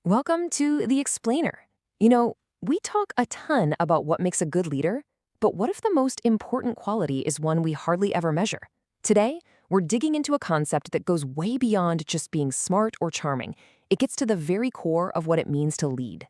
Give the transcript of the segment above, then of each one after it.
Welcome to The Explainer. We talk a ton about what makes a good leader, but what if the most important quality is one we hardly ever measure? Today, we're digging into a concept that goes way beyond just being smart or charming. It gets to the very core of what it means to lead.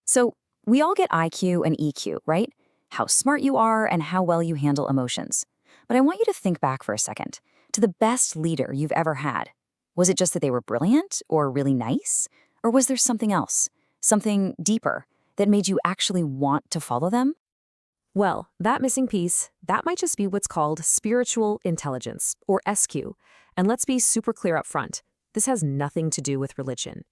So, we all get IQ and EQ, right? How smart you are and how well you handle emotions. But I want you to think back for a second to the best leader you've ever had. Was it just that they were brilliant or really nice? Or was there something else, something deeper, that made you actually want to follow them? Well, that missing piece, that might just be what's called spiritual intelligence, or SQ. And let's be super clear up front. This has nothing to do with religion.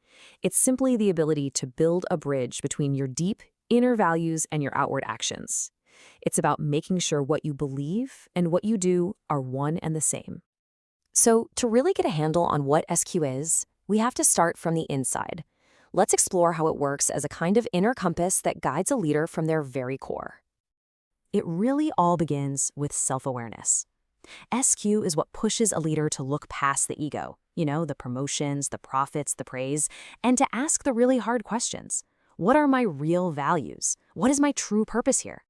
It's simply the ability to build a bridge between your deep inner values and your outward actions. It's about making sure what you believe and what you do are one and the same. So, to really get a handle on what SQ is, we have to start from the inside. Let's explore how it works as a kind of inner compass that guides a leader from their very core. It really all begins with self-awareness. SQ is what pushes a leader to look past the ego, the promotions, the profits, the praise, and to ask the really hard questions. What are my real values? What is my true purpose here?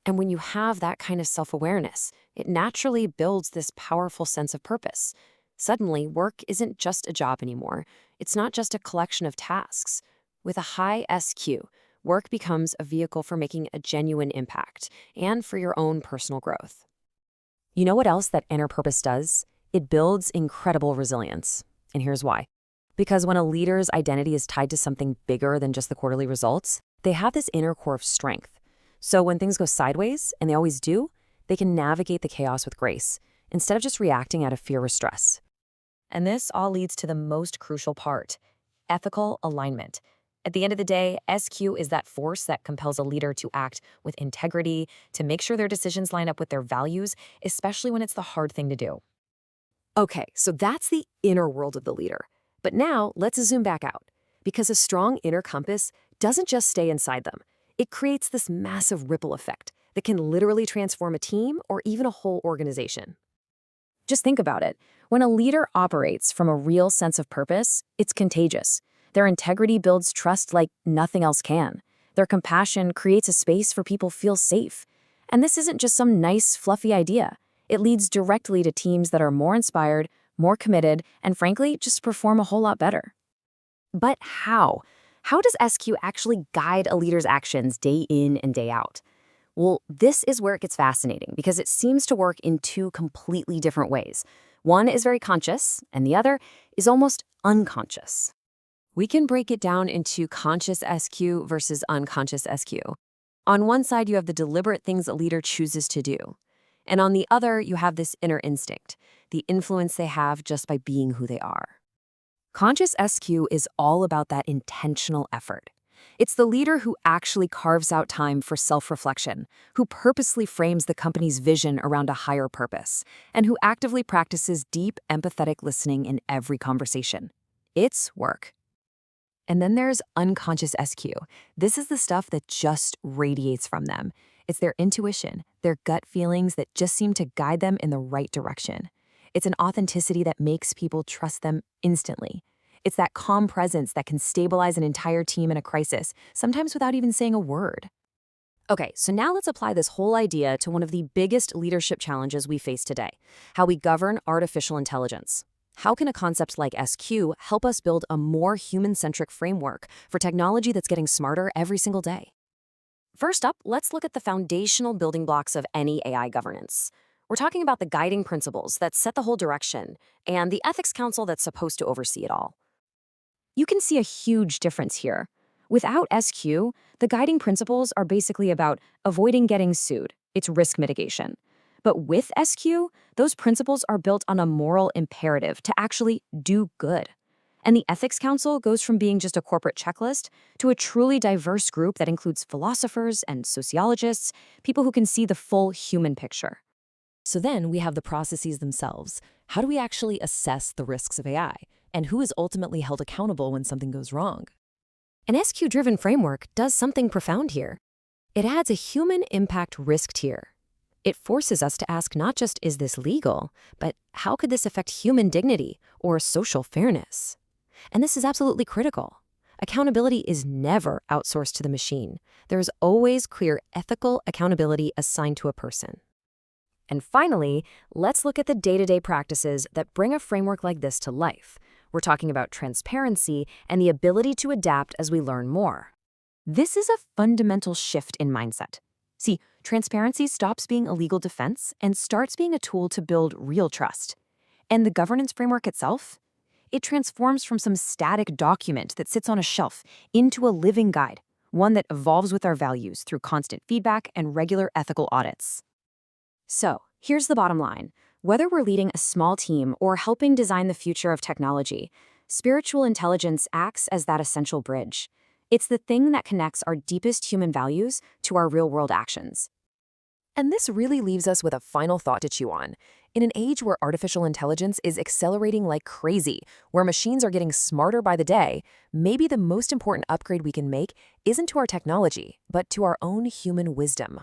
And when you have that kind of self-awareness, it naturally builds this powerful sense of purpose. Suddenly, work isn't just a job anymore. It's not just a collection of tasks. With a high SQ, work becomes a vehicle for making a genuine impact and for your own personal growth. You know what else that inner purpose does? It builds incredible resilience. And here's why. Because when a leader's identity is tied to something bigger than just the quarterly results, they have this inner core of strength. So when things go sideways, and they always do, they can navigate the chaos with grace, instead of just reacting out of fear or stress. And this all leads to the most crucial part, ethical alignment. At the end of the day, SQ is that force that compels a leader to act with integrity, to make sure their decisions line up with their values, especially when it's the hard thing to do. Okay, so that's the inner world of the leader. But now, let's zoom back out. Because a strong inner compass doesn't just stay inside them. It creates this massive ripple effect that can literally transform a team or even a whole organization. Just think about it. When a leader operates from a real sense of purpose, it's contagious. Their integrity builds trust like nothing else can. Their compassion creates a space for people to feel safe. And this isn't just some nice, fluffy idea. It leads directly to teams that are more inspired, more committed, and frankly, just perform a whole lot better. But how? How does SQ actually guide a leader's actions day in and day out? Well, this is where it gets fascinating because it seems to work in two completely different ways. One is very conscious, and the other is almost unconscious. We can break it down into conscious SQ versus unconscious SQ. On one side, you have the deliberate things a leader chooses to do. And on the other, you have this inner instinct, the influence they have just by being who they are. Conscious SQ is all about that intentional effort. It's the leader who actually carves out time for self-reflection, who purposely frames the company's vision around a higher purpose, and who actively practices deep, empathetic listening in every conversation. It's work. And then there's unconscious SQ. This is the stuff that just radiates from them. It's their intuition, their gut feelings that just seem to guide them in the right direction. It's an authenticity that makes people trust them instantly. It's that calm presence that can stabilize an entire team in a crisis, sometimes without even saying a word. Okay, so now let's apply this whole idea to one of the biggest leadership challenges we face today, how we govern artificial intelligence. How can a concept like SQ help us build a more human-centric framework for technology that's getting smarter every single day? First up, let's look at the foundational building blocks of any AI governance. We're talking about the guiding principles that set the whole direction and the ethics council that's supposed to oversee it all. You can see a huge difference here. Without SQ, the guiding principles are basically about avoiding getting sued. It's risk mitigation. But with SQ, those principles are built on a moral imperative to actually do good. And the Ethics Council goes from being just a corporate checklist to a truly diverse group that includes philosophers and sociologists, people who can see the full human picture. So then we have the processes themselves. How do we actually assess the risks of AI? And who is ultimately held accountable when something goes wrong? An SQ-driven framework does something profound here. It adds a human impact risk tier. It forces us to ask not just, is this legal, but how could this affect human dignity or social fairness? And this is absolutely critical. Accountability is never outsourced to the machine. There is always clear ethical accountability assigned to a person. And finally, let's look at the day-to-day practices that bring a framework like this to life. We're talking about transparency and the ability to adapt as we learn more. This is a fundamental shift in mindset. See, transparency stops being a legal defense and starts being a tool to build real trust. And the governance framework itself? It transforms from some static document that sits on a shelf into a living guide, one that evolves with our values through constant feedback and regular ethical audits. So, here's the bottom line. Whether we're leading a small team or helping design the future of technology, spiritual intelligence acts as that essential bridge. It's the thing that connects our deepest human values to our real-world actions. And this really leaves us with a final thought to chew on. In an age where artificial intelligence is accelerating like crazy, where machines are getting smarter by the day, maybe the most important upgrade we can make isn't to our technology, but to our own human wisdom.